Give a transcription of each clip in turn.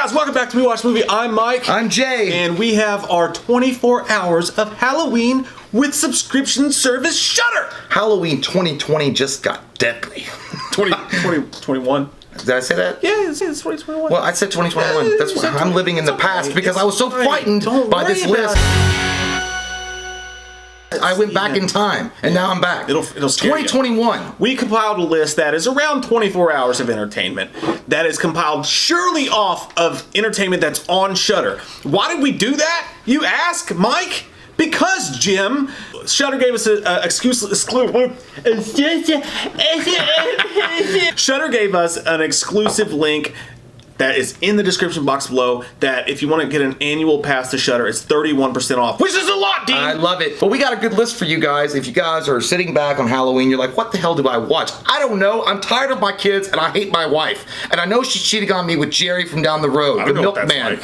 guys, welcome back to We Watch Movie. I'm Mike. I'm Jay. And we have our 24 hours of Halloween with subscription service Shudder. Halloween 2020 just got deadly. 2021. Did I say that? Yeah, it's 2021. Well, I said 2021. That's why I'm living in the past because I was so frightened by this list. I went back in time, and now I'm back. It'll scare 2021. You. We compiled a list that is around 24 hours of entertainment that is compiled surely off of entertainment that's on Shudder. Why did we do that, you ask, Mike? Because, Jim, Shudder gave us Shudder gave us an exclusive link that is in the description box below, that if you want to get an annual pass to Shudder, it's 31% off, which is a lot, Dean! I love it. But we got a good list for you guys. If you guys are sitting back on Halloween, you're like, what the hell do I watch? I don't know. I'm tired of my kids, and I hate my wife. And I know she's cheating on me with Jerry from down the road, the milkman.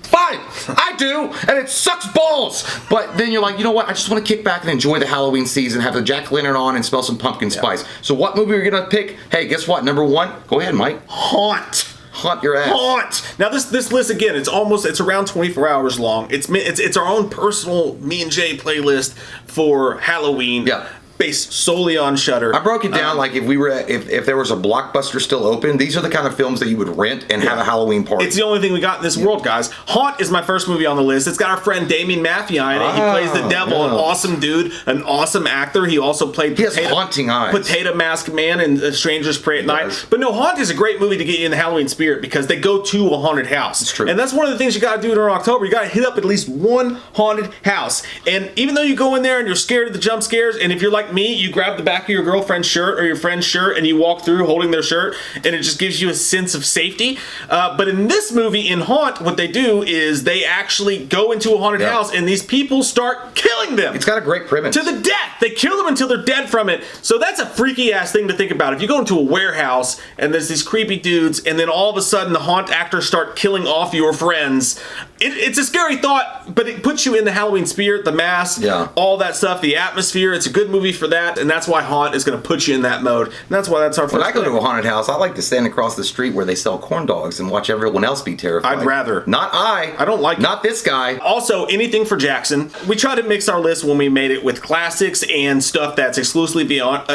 Fine, I do, and it sucks balls. But then you're like, you know what? I just want to kick back and enjoy the Halloween season, have the jack-o'-lantern on, and smell some pumpkin spice. So what movie are we gonna pick? Hey, guess what? Number one. Go ahead, Mike. Haunt. Haunt your ass. Haunt. Now this list again, it's around 24 hours long. It's our own personal me and Jay playlist for Halloween. Yeah. Based solely on Shudder. I broke it down like if there was a Blockbuster still open, these are the kind of films that you would rent and have a Halloween party. It's the only thing we got in this world, guys. Haunt is my first movie on the list. It's got our friend Damien Mathia in it. He plays the devil, an awesome dude, an awesome actor. He also played haunting eyes. Potato Mask Man in Strangers Pray at Night. But no, Haunt is a great movie to get you in the Halloween spirit because they go to a haunted house. It's true. And that's one of the things you got to do during October. You got to hit up at least one haunted house. And even though you go in there and you're scared of the jump scares, and if you're like me, you grab the back of your girlfriend's shirt or your friend's shirt and you walk through holding their shirt, and it just gives you a sense of safety. But in this movie, in Haunt, what they do is they actually go into a haunted house and these people start killing them. It's got a great premise. To the death. They kill them until they're dead from it. So that's a freaky ass thing to think about. If you go into a warehouse and there's these creepy dudes and then all of a sudden the haunt actors start killing off your friends, it's a scary thought, but it puts you in the Halloween spirit, the mask, all that stuff, the atmosphere. It's a good movie for that, and that's why Haunt is going to put you in that mode. And that's why that's our first. When I go to a haunted house, I like to stand across the street where they sell corn dogs and watch everyone else be terrified. I'd rather. Not I. I don't like Not this guy. Also, anything for Jackson. We tried to mix our list when we made it with classics and stuff that's exclusively on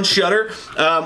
Shudder,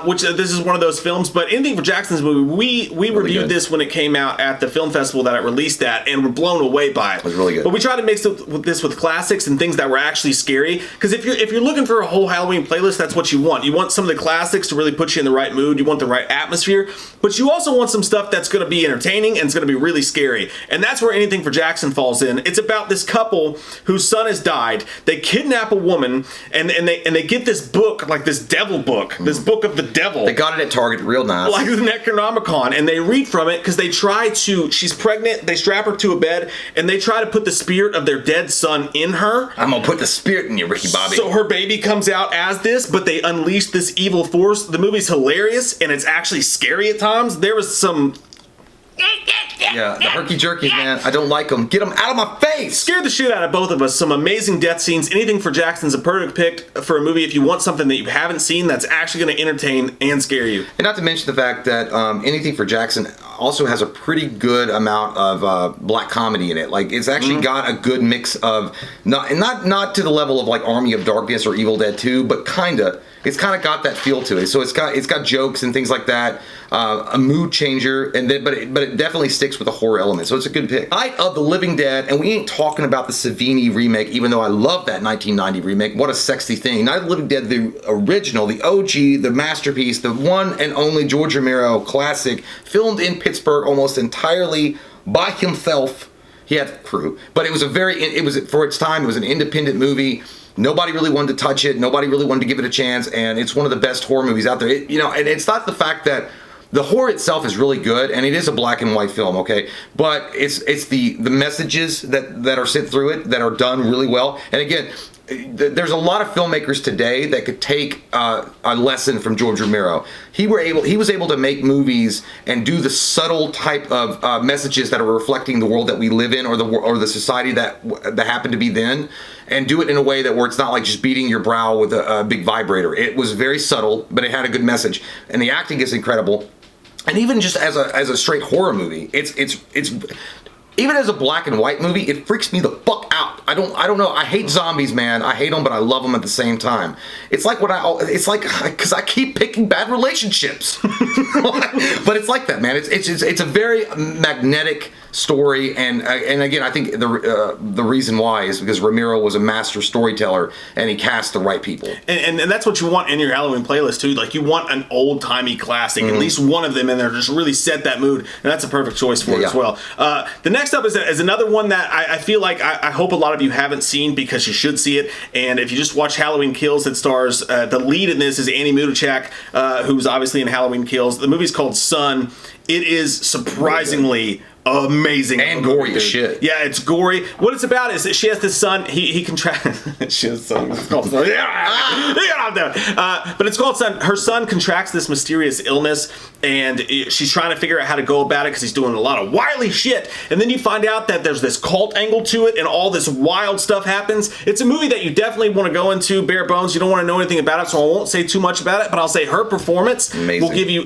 which this is one of those films. But anything for Jackson's movie, we reviewed this when it came out at the film festival that it released at, and were blown away by it. It was really good. But we tried to mix this with classics and things that were actually scary. Because if you're looking for a whole Halloween playlist, that's what you want. You want some of the classics to really put you in the right mood. You want the right atmosphere. But you also want some stuff that's going to be entertaining and it's going to be really scary. And that's where anything for Jackson falls in. It's about this couple whose son has died. They kidnap a woman and they get this book, like this devil book, this book of the devil. They got it at Target, real nice. Like the Necronomicon, and they read from it because they try to, she's pregnant, they strap her to a bed, and they try to put the spirit of their dead son in her. I'm gonna put the spirit in you, Ricky Bobby. So her baby comes out as this, but they unleash this evil force. The movie's hilarious, and it's actually scary at times. There was some... Yeah, the herky-jerkies, man. I don't like them. Get them out of my face! Scared the shit out of both of us. Some amazing death scenes. Anything for Jackson's a perfect pick for a movie if you want something that you haven't seen that's actually going to entertain and scare you. And not to mention the fact that Anything for Jackson also has a pretty good amount of black comedy in it. Like, it's actually got a good mix of, not to the level of like Army of Darkness or Evil Dead 2, but kinda. It's kind of got that feel to it. So it's got jokes and things like that, a mood changer, and then but it definitely sticks with a horror element. So it's a good pick. Night of the Living Dead, and we ain't talking about the Savini remake, even though I love that 1990 remake. What a sexy thing. Night of the Living Dead, the original, the OG, the masterpiece, the one and only George Romero classic, filmed in Pittsburgh almost entirely by himself. He had a crew, but it was for its time, it was an independent movie. Nobody really wanted to touch it. Nobody really wanted to give it a chance, and it's one of the best horror movies out there. And it's not the fact that the horror itself is really good, and it is a black and white film, okay? But it's the messages that are sent through it that are done really well. And again, there's a lot of filmmakers today that could take a lesson from George Romero. He was able to make movies and do the subtle type of messages that are reflecting the world that we live in, or the society that happened to be then, and do it in a way that where it's not like just beating your brow with a big vibrator. It was very subtle, but it had a good message, and the acting is incredible. And even just as a straight horror movie, it's even as a black and white movie, it freaks me the fuck out. I don't know. I hate zombies, man. I hate them, but I love them at the same time. It's like because I keep picking bad relationships, but it's like that, man. It's a very magnetic story, and again, I think the reason why is because Romero was a master storyteller and he cast the right people. And that's what you want in your Halloween playlist too. Like, you want an old timey classic, at least one of them in there, just really set that mood, and that's a perfect choice for it as well. The next up is another one that I feel like I hope a lot of you haven't seen, because you should see it. And if you just watch Halloween Kills, it stars the lead in this is Annie Mudachak, who's obviously in Halloween Kills. The movie's called Son. It is surprisingly amazing and gory as shit. Yeah, it's gory. What it's about is that she has this son. He contracts. She has a son. It's called Son. But it's called Son. Her son contracts this mysterious illness, and she's trying to figure out how to go about it because he's doing a lot of wily shit. And then you find out that there's this cult angle to it, and all this wild stuff happens. It's a movie that you definitely want to go into bare bones. You don't want to know anything about it, so I won't say too much about it. But I'll say her performance will give you.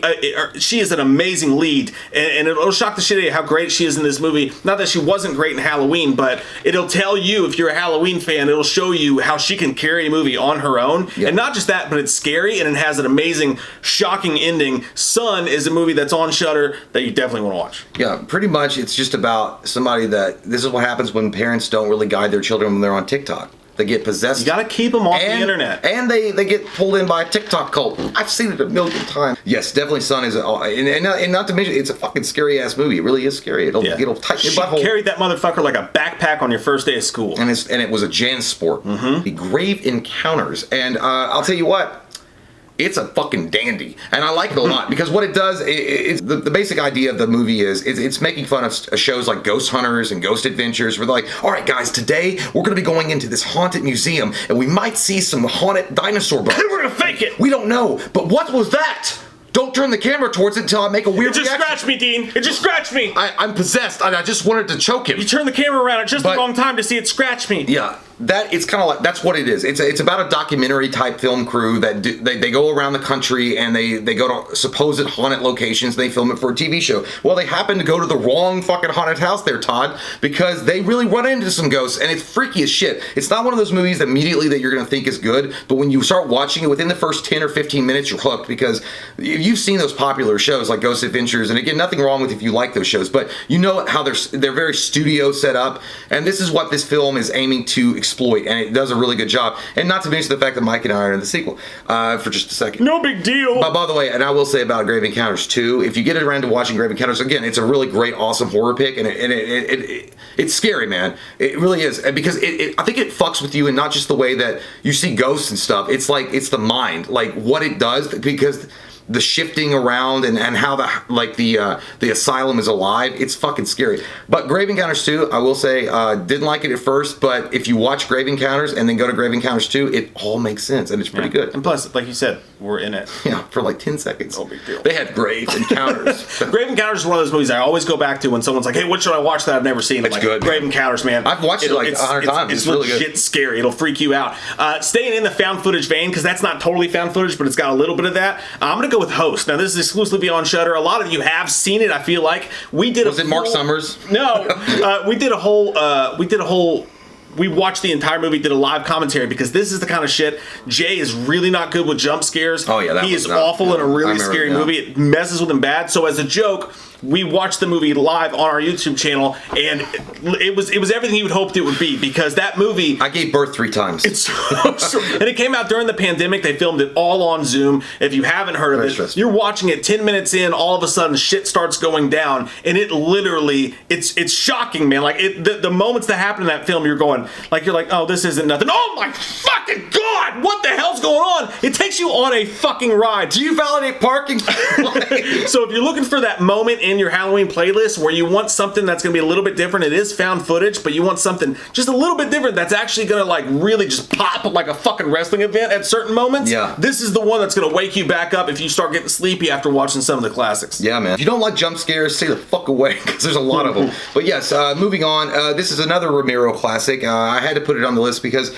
She is an amazing lead, and it'll shock the shit out of you how great she is in this movie. Not that she wasn't great in Halloween, but it'll tell you, if you're a Halloween fan, it'll show you how she can carry a movie on her own. Yep. And not just that, but it's scary, and it has an amazing, shocking ending. Son is a movie that's on Shudder that you definitely want to watch. Yeah, pretty much it's just about somebody that, this is what happens when parents don't really guide their children when they're on TikTok. They get possessed. You gotta keep them off the internet. And they get pulled in by a TikTok cult. I've seen it a million times. Yes, definitely Son is, and not to mention, it's a fucking scary ass movie. It really is scary. It'll tighten your butthole. She carried that motherfucker like a backpack on your first day of school. And it was a Jansport. The Grave Encounters. And I'll tell you what, it's a fucking dandy, and I like it a lot because what it does, it's the basic idea of the movie is it's making fun of shows like Ghost Hunters and Ghost Adventures, where they're like, all right guys, today we're going to be going into this haunted museum and we might see some haunted dinosaur bones. We're going to fake it. We don't know, but what was that? Don't turn the camera towards it until I make a weird reaction. It just scratched me, Dean. It just scratched me. I'm possessed, and I just wanted to choke him. You turn the camera around at just the wrong time to see it scratch me. Yeah. It's kind of like, that's what it is. It's about a documentary type film crew that they go around the country and they go to supposed haunted locations. They film it for a TV show. Well, they happen to go to the wrong fucking haunted house there, Todd, because they really run into some ghosts, and it's freaky as shit. It's not one of those movies that immediately that you're going to think is good, but when you start watching it, within the first 10 or 15 minutes, you're hooked, because you've seen those popular shows like Ghost Adventures, and again, nothing wrong with if you like those shows, but you know how they're very studio set up, and this is what this film is aiming to exploit, and it does a really good job. And not to mention the fact that Mike and I are in the sequel for just a second. No big deal. By the way, and I will say about Grave Encounters 2, if you get around to watching Grave Encounters, again, it's a really great, awesome horror pick, and it's scary, man. It really is, because I think it fucks with you, and not just the way that you see ghosts and stuff. It's like, it's the mind, like what it does, because the shifting around and how the asylum is alive, it's fucking scary. But Grave Encounters 2, I will say, didn't like it at first, but if you watch Grave Encounters and then go to Grave Encounters 2, it all makes sense, and it's pretty good. And plus, like you said, we're in it. Yeah, for like 10 seconds. No big deal. They had Grave Encounters. Grave Encounters is one of those movies I always go back to when someone's like, hey, what should I watch that I've never seen? It's like, good. Grave Encounters, man. I've watched it like 100 times. It's really legit good. Scary. It'll freak you out. Staying in the found footage vein, because that's not totally found footage, but it's got a little bit of that. I'm going to go with Host. Now, this is exclusively on Shudder. A lot of you have seen it, I feel like. Was it Mark Summers? No. We watched the entire movie, did a live commentary, because this is the kind of shit. Jay is really not good with jump scares. Oh yeah, he is awful in a really scary movie. It messes with him bad. So as a joke, we watched the movie live on our YouTube channel, and it was everything you would hoped it would be, because that movie, I gave birth 3 times. It's and it came out during the pandemic. They filmed it all on Zoom. If you haven't heard of it, you're watching it 10 minutes in, all of a sudden shit starts going down, and it literally, it's shocking, man. Like the moments that happen in that film, you're going, one. Like you're like, oh, this isn't nothing. Oh my fucking god, what the hell's going on? It takes you on a fucking ride. Do you validate parking? So if you're looking for that moment in your Halloween playlist where you want something that's going to be a little bit different, it is found footage, but you want something just a little bit different that's actually going to like really just pop like a fucking wrestling event at certain moments. Yeah. This is the one that's going to wake you back up if you start getting sleepy after watching some of the classics. Yeah, man. If you don't like jump scares, stay the fuck away, because there's a lot of them. But yes, moving on. This is another Romero classic. I had to put it on the list because,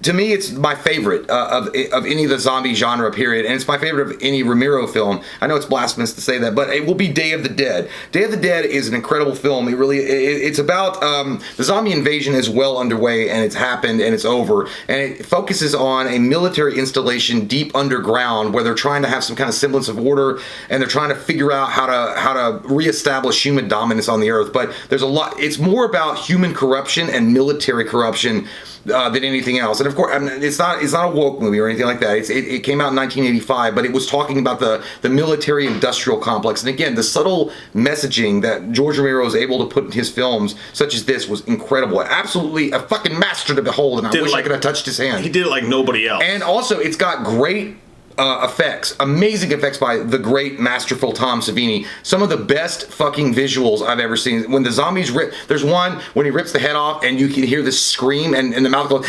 to me, it's my favorite of any of the zombie genre, period. And it's my favorite of any Romero film. I know it's blasphemous to say that, but it will be Day of the Dead. Day of the Dead is an incredible film. It's about the zombie invasion is well underway, and it's happened, and it's over. And it focuses on a military installation deep underground where they're trying to have some kind of semblance of order, and they're trying to figure out how to reestablish human dominance on the earth. But there's a lot. It's more about human corruption and military corruption than anything else. And of course, I mean, it's not a woke movie or anything like that. It came out in 1985, but it was talking about the military industrial complex. And again, the subtle messaging that George Romero was able to put in his films, such as this, was incredible. Absolutely a fucking master to behold, and I wish I could have touched his hand. He did it like nobody else. And also, it's got great effects, amazing effects by the great, masterful Tom Savini. Some of the best fucking visuals I've ever seen. When the zombies rip, there's one when he rips the head off and you can hear this scream and the mouth goes,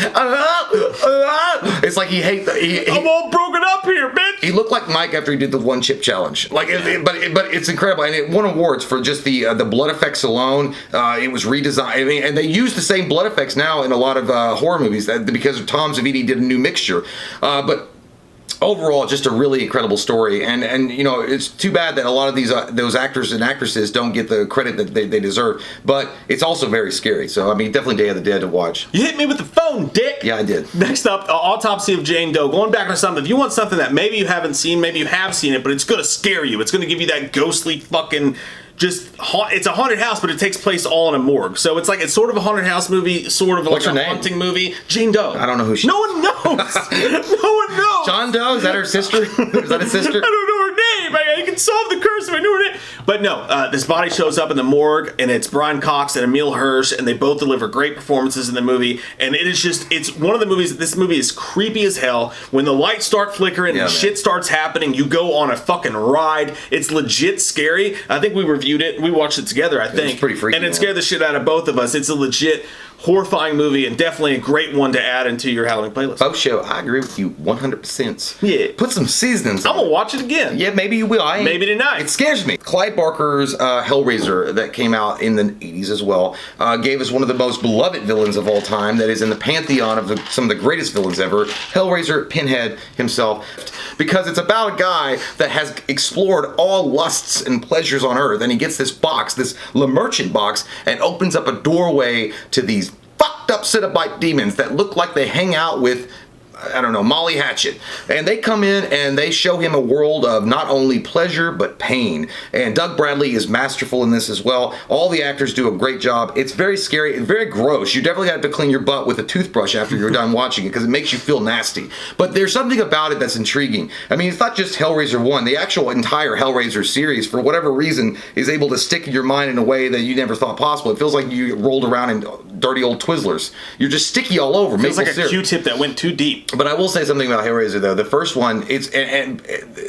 it's like he hates. I'm all broken up here, bitch. He looked like Mike after he did the one chip challenge. Like, but it's incredible, and it won awards for just the blood effects alone. It was redesigned. I mean, and they use the same blood effects now in a lot of horror movies because Tom Savini did a new mixture, but. Overall, just a really incredible story, and you know, it's too bad that a lot of those actors and actresses don't get the credit that they deserve. But it's also very scary. So I mean, definitely Day of the Dead to watch. You hit me with the phone, dick. Yeah, I did. Next up, Autopsy of Jane Doe. Going back to something, if you want something that maybe you haven't seen, maybe you have seen it, but it's gonna scare you. It's gonna give you that ghostly fucking. It's a haunted house, but it takes place all in a morgue. So it's sort of a haunted house movie, sort of like a haunting movie. Jane Doe. I don't know who she is. No one knows. No one knows. John Doe? Is that her sister? Is that his sister? I don't know her name. I can solve the curse if I knew her name. But no, this body shows up in the morgue, and it's Brian Cox and Emile Hirsch, and they both deliver great performances in the movie. And it's one of the movies. This movie is creepy as hell. When the lights start flickering and shit starts happening, you go on a fucking ride. It's legit scary. I think we reviewed it. We watched it together, I think. It was pretty freaky. And it scared the shit out of both of us. It's a legit horrifying movie, and definitely a great one to add into your Halloween playlist. Oh, show. I agree with you 100%. Yeah. Put some seasonings on. I'm going to watch it again. Yeah, maybe you will. Maybe tonight. It scares me. Clyde Barker's Hellraiser that came out in the 80s as well gave us one of the most beloved villains of all time that is in the pantheon of some of the greatest villains ever, Hellraiser Pinhead himself. Because it's about a guy that has explored all lusts and pleasures on Earth, and he gets this box, this Le Merchant box, and opens up a doorway to these fucked up Cenobite demons that look like they hang out with, I don't know, Molly Hatchet. And they come in and they show him a world of not only pleasure, but pain. And Doug Bradley is masterful in this as well. All the actors do a great job. It's very scary and very gross. You definitely have to clean your butt with a toothbrush after you're done watching it because it makes you feel nasty. But there's something about it that's intriguing. I mean, it's not just Hellraiser 1. The actual entire Hellraiser series, for whatever reason, is able to stick in your mind in a way that you never thought possible. It feels like you rolled around in dirty old Twizzlers. You're just sticky all over. It feels like a Q-tip that went too deep. But I will say something about Hellraiser though. The first one, it's and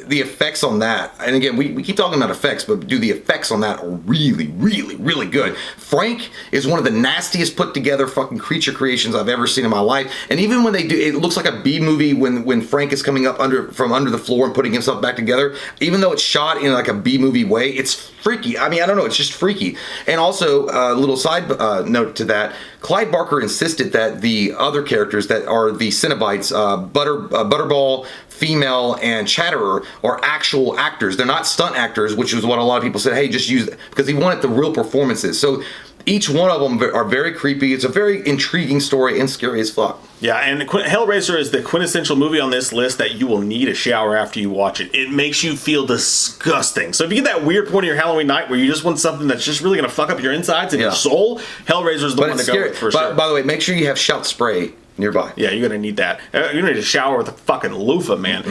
the effects on that. And again, we keep talking about effects, but the effects on that are really, really, really good. Frank is one of the nastiest put together fucking creature creations I've ever seen in my life. And even when they do, it looks like a B movie when Frank is coming up from under the floor and putting himself back together. Even though it's shot in like a B movie way, it's freaky. I mean, I don't know, it's just freaky. And also, a little side note to that. Clyde Barker insisted that the other characters that are the Cenobites, Butterball, Female, and Chatterer, are actual actors. They're not stunt actors, which is what a lot of people said, hey, just use it, because he wanted the real performances. So each one of them are very creepy. It's a very intriguing story and scary as fuck. Yeah, and Hellraiser is the quintessential movie on this list that you will need a shower after you watch it. It makes you feel disgusting. So if you get that weird point in your Halloween night where you just want something that's just really going to fuck up your insides and your soul, Hellraiser is the one to go with for sure. By the way, make sure you have shout spray nearby. Yeah, you're gonna need that. You're gonna need a shower with a fucking loofah, man.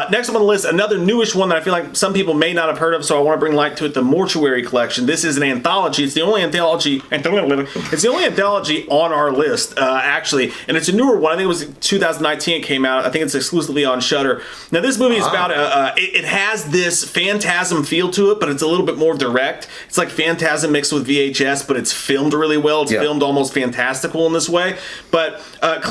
Next up on the list, another newish one that I feel like some people may not have heard of, so I want to bring light to it. The Mortuary Collection. This is an anthology. It's the only anthology. It's the only anthology on our list, actually, and it's a newer one. I think it was 2019. It came out. I think it's exclusively on Shudder. Now, this movie is about it has this Phantasm feel to it, but it's a little bit more direct. It's like Phantasm mixed with VHS, but it's filmed really well. It's filmed almost fantastical in this way, but.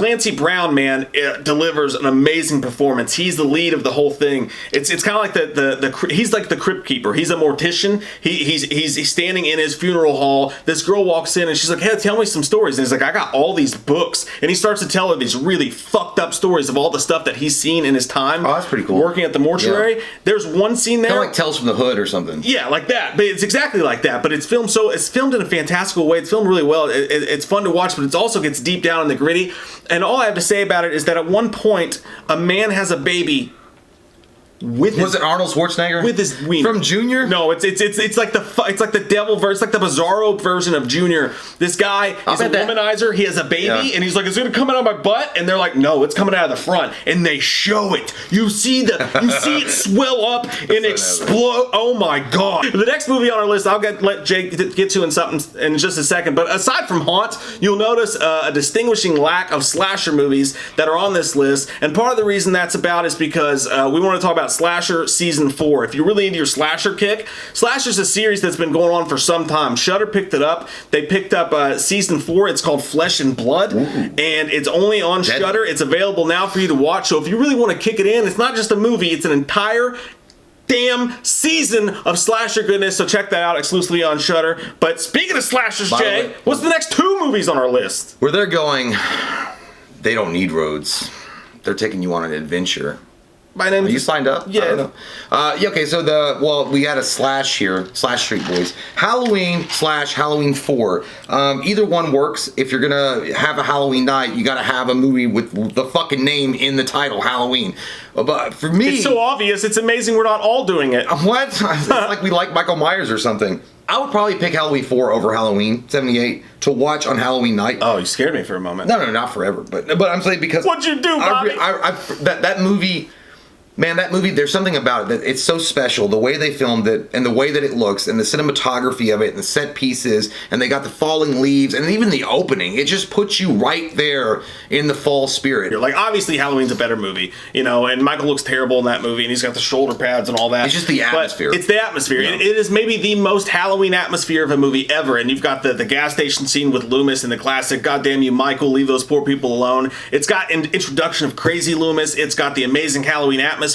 Clancy Brown, man, delivers an amazing performance. He's the lead of the whole thing. It's kind of like he's like the crypt keeper. He's a mortician. He's standing in his funeral hall. This girl walks in and she's like, "Hey, tell me some stories." And he's like, "I got all these books," and he starts to tell her these really fucked up stories of all the stuff that he's seen in his time. Oh, that's pretty cool. Working at the mortuary. Yeah. There's one scene there, kind of like Tales from the Hood or something. Yeah, like that. But it's exactly like that. But it's filmed in a fantastical way. It's filmed really well. It's fun to watch, but it also gets deep down in the gritty. And all I have to say about it is that at one point, a man has a baby with was it Arnold Schwarzenegger with his wiener from Junior? No, it's like the devil version, it's like the Bizarro version of Junior. This guy is a womanizer. He has a baby, and he's like, "It's gonna come out of my butt," and they're like, "No, it's coming out of the front," and they show it. You see it swell up and explode. Oh my god! The next movie on our list, I'll let Jake get to in just a second. But aside from Haunt, you'll notice a distinguishing lack of slasher movies that are on this list, and part of the reason that's about is because we want to talk about Slasher Season 4. If you're really into your slasher kick, Slasher's a series that's been going on for some time. Shudder picked it up. They picked up Season 4. It's called Flesh and Blood, and it's only on Shudder. It's available now for you to watch. So if you really want to kick it in, it's not just a movie, it's an entire damn season of slasher goodness, so check that out exclusively on Shudder. But speaking of slashers, Jay, what's the next 2 movies on our list? Where they're going, they don't need roads. They're taking you on an adventure. Are you signed up? Yeah. I don't know. Yeah. Okay. So we got a slash here, Slash Street Boys, Halloween / Halloween 4. Either one works. If you're gonna have a Halloween night, you gotta have a movie with the fucking name in the title, Halloween. But for me, it's so obvious. It's amazing we're not all doing it. What? It's like we like Michael Myers or something. I would probably pick Halloween 4 over Halloween 78 to watch on Halloween night. Oh, you scared me for a moment. No, not forever. But I'm saying because what'd you do, Bobby? That movie. Man, that movie, there's something about it that it's so special. The way they filmed it and the way that it looks and the cinematography of it and the set pieces and they got the falling leaves and even the opening. It just puts you right there in the fall spirit. Like, obviously, Halloween's a better movie, and Michael looks terrible in that movie and he's got the shoulder pads and all that. It's just the atmosphere. But it's the atmosphere. Yeah. It is maybe the most Halloween atmosphere of a movie ever. And you've got the gas station scene with Loomis and the classic, "Goddamn you, Michael, leave those poor people alone." It's got an introduction of Crazy Loomis. It's got the amazing Halloween atmosphere.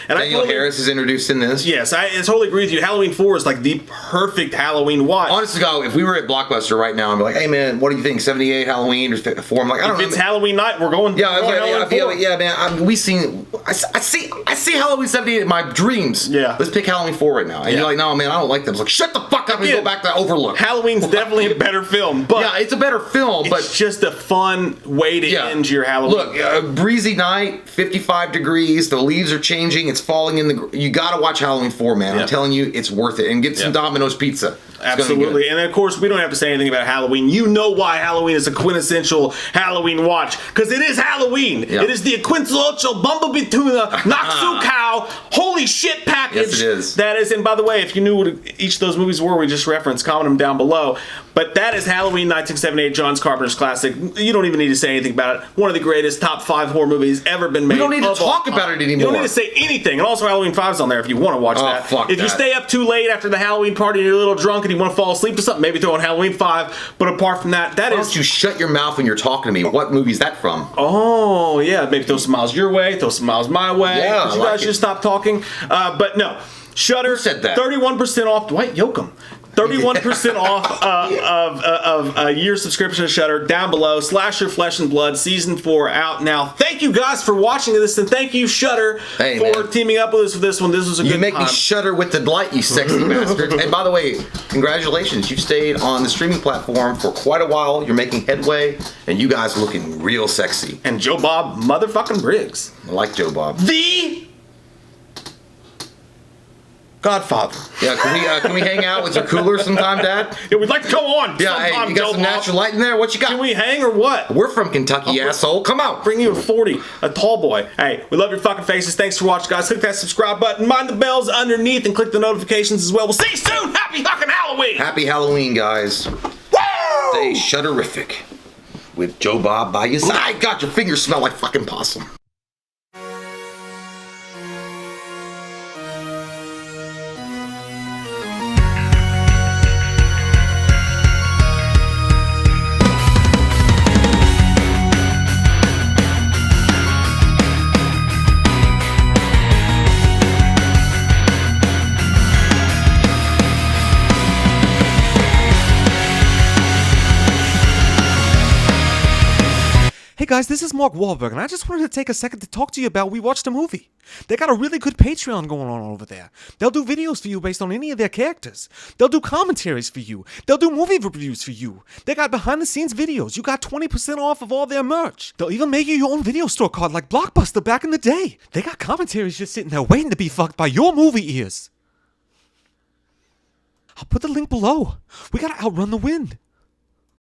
And Daniel Harris is introduced in this. Yes, I totally agree with you. Halloween 4 is like the perfect Halloween watch. Honest to God, if we were at Blockbuster right now and be like, "Hey man, what do you think? 78 Halloween or 4?" I'm like, I don't know. If it's Halloween night, we're going. Yeah, yeah, man. I see Halloween 78 in my dreams. Yeah. Let's pick Halloween 4 right now. And you're like, "No, man, I don't like them." It's like, shut the fuck up and go back to Overlook. Halloween's definitely a better film, but yeah, it's a better film, but it's just a fun way to end your Halloween. Look, a breezy night, 55 degrees, the leaves are changing, it's falling in the. You gotta watch Halloween 4, man. I'm telling you, it's worth it. And get some Domino's pizza. Absolutely. And of course, we don't have to say anything about Halloween. You know why Halloween is a quintessential Halloween watch. Because it is Halloween. Yeah. It is the quintessential Bumblebee Tuna, Naksu Cow, holy shit package. Yes, it is. That is, and by the way, if you knew what each of those movies were, we just referenced, comment them down below. But that is Halloween 1978, John Carpenter's classic. You don't even need to say anything about it. One of the greatest top 5 horror movies ever been made. We don't need to talk about it anymore. You don't need to say anything. And also Halloween 5's on there if you want to watch that. Fuck if you stay up too late after the Halloween party and you're a little drunk and you want to fall asleep to something, maybe throw on Halloween 5. But apart from that, Why don't you shut your mouth when you're talking to me? What movie is that from? Oh, yeah. Maybe throw some miles your way, throw some miles my way. Yeah, you guys just stop talking. But no. Shudder. Who said that? 31% off. Dwight Yoakam. 31% off of a year subscription to Shudder down below. Slasher Flesh and Blood Season 4 out now. Thank you guys for watching this, and thank you Shudder for teaming up with us for this one. This was a good time. You make me shudder with delight, you sexy bastards. And by the way, congratulations. You've stayed on the streaming platform for quite a while. You're making headway, and you guys are looking real sexy. And Joe Bob motherfucking Briggs. I like Joe Bob. Godfather. Yeah, can we hang out with your cooler sometime, Dad? Yeah, we'd like to come on. Yeah, hey, you got some natural light in there? What you got? Can we hang or what? We're from Kentucky, asshole. Come out. Bring you a 40, a tall boy. Hey, we love your fucking faces. Thanks for watching, guys. Click that subscribe button. Mind the bells underneath and click the notifications as well. We'll see you soon. Happy fucking Halloween. Happy Halloween, guys. Woo! Stay shudderific with Joe Bob by your side. God, your fingers smell like fucking possum. Hey guys, this is Mark Wahlberg, and I just wanted to take a second to talk to you about We Watched a Movie. They got a really good Patreon going on over there. They'll do videos for you based on any of their characters. They'll do commentaries for you. They'll do movie reviews for you. They got behind-the-scenes videos. You got 20% off of all their merch. They'll even make you your own video store card like Blockbuster back in the day. They got commentaries just sitting there waiting to be fucked by your movie ears. I'll put the link below. We gotta outrun the wind.